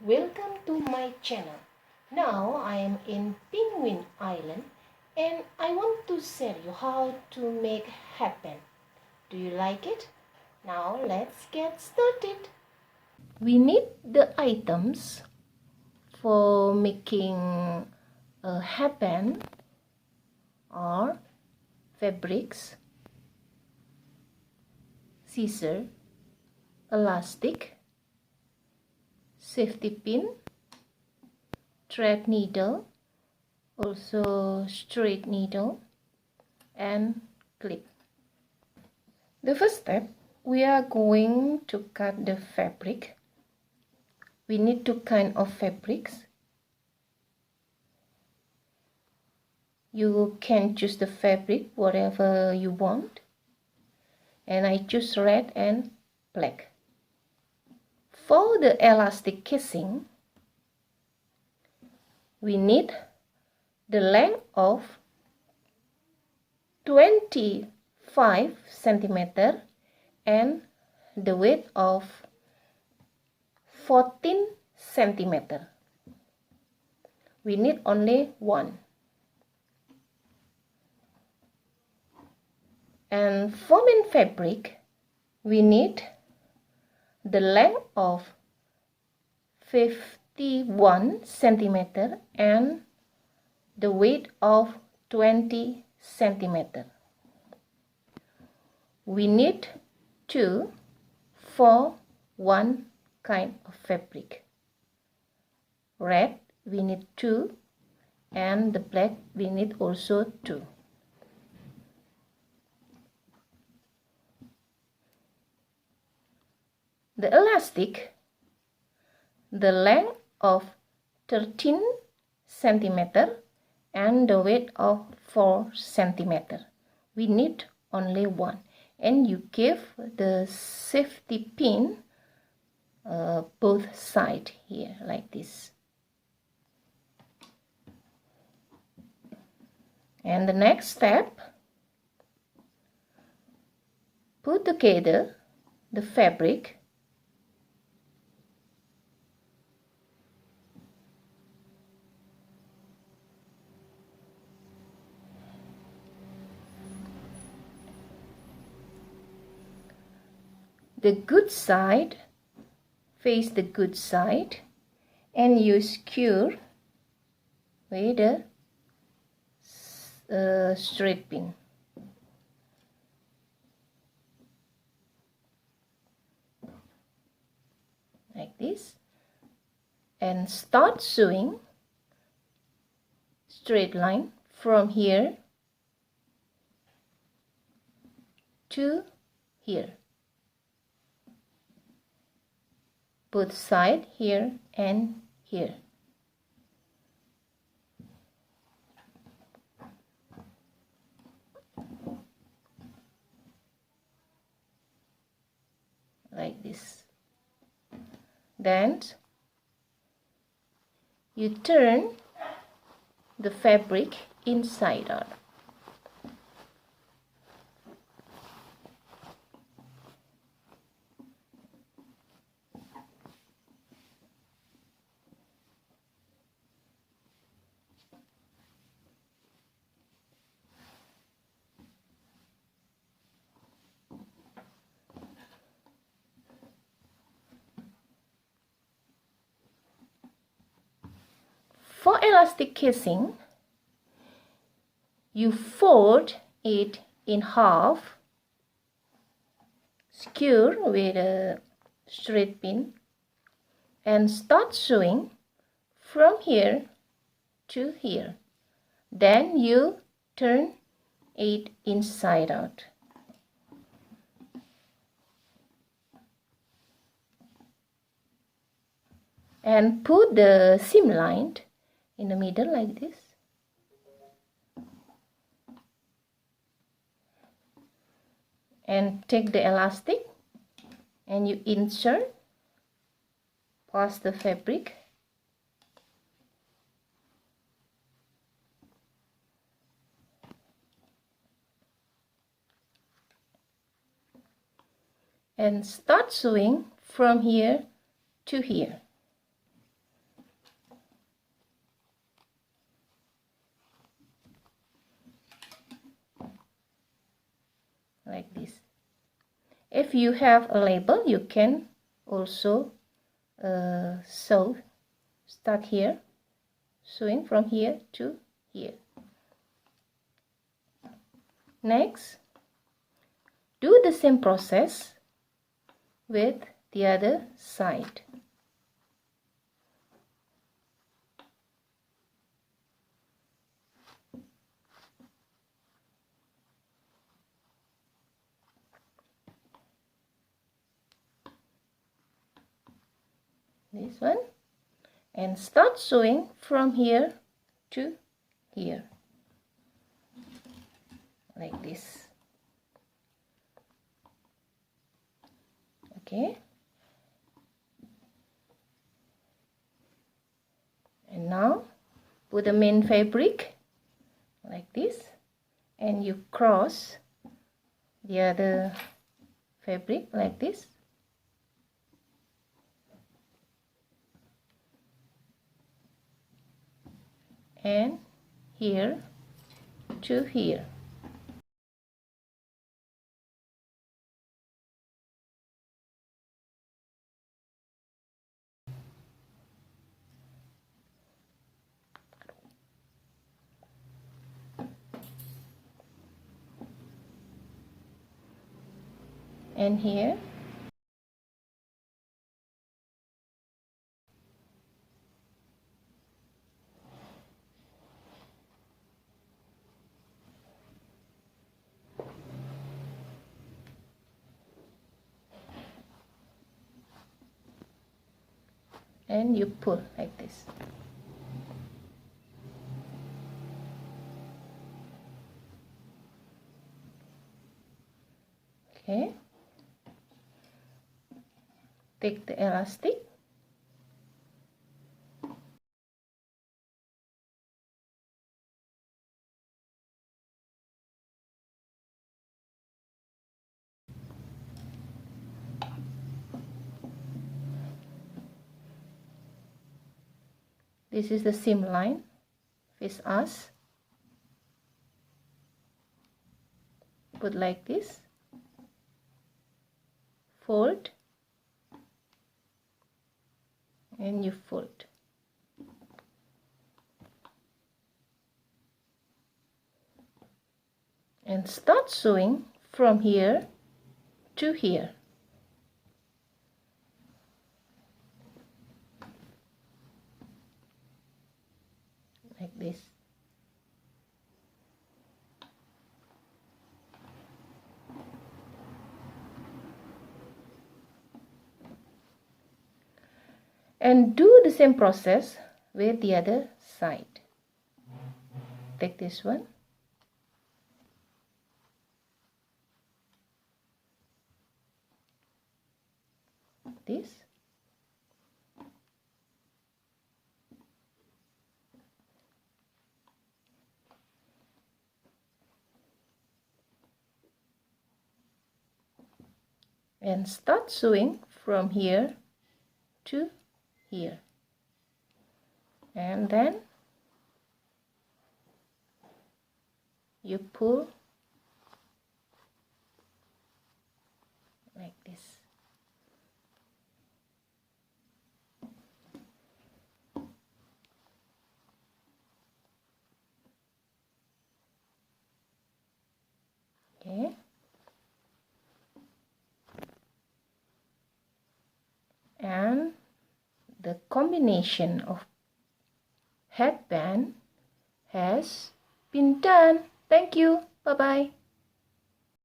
Welcome to my channel. Now I am in Penguin Island and I want to share you how to make happen. Do you like it? Now let's get started. We need the items for making a happen or fabrics, scissor, elastic, safety pin, thread needle, also straight needle and clip. The first step, we are going to cut the fabric. We need two kinds of fabrics. You can choose the fabric whatever you want, and I choose red and black. For the elastic casing, we need the length of 25 centimeter and the width of 14 centimeter. We need only one. And for main fabric, we need the length of 51 centimeter and the weight of 20 centimeter. We need two for one kind of fabric. Red we need two and the black we need also two. The elastic, the length of 13 centimeter and the weight of 4 centimeter. We need only one, and you give the safety pin both sides here like this. And the next step, put together the fabric. The good side, face the good side, and you secure with a straight pin. Like this. And start sewing straight line from here to here. Both side here and here. Like this. Then you turn the fabric inside out. For elastic casing, you fold it in half, secure with a straight pin, and start sewing from here to here. Then you turn it inside out. And put the seam line in the middle like this. And take the elastic and you insert past the fabric. And start sewing from here to here. like this. If you have a label, you can also sew. Start here, sewing from here to here. Next, do the same process with the other side. This one, and start sewing from here to here, like this. Okay, and now put the main fabric like this, and you cross the other fabric like this. And here to here. And here. And you pull like this. Okay. Take the elastic. This is the seam line, face us. Put like this. Fold. And you fold. And start sewing from here to here. Like this. And do the same process with the other side. Take this one. This. And start sewing from here to here. And then you pull like this. Okay. And the combination of headband has been done. Thank you. Bye-bye.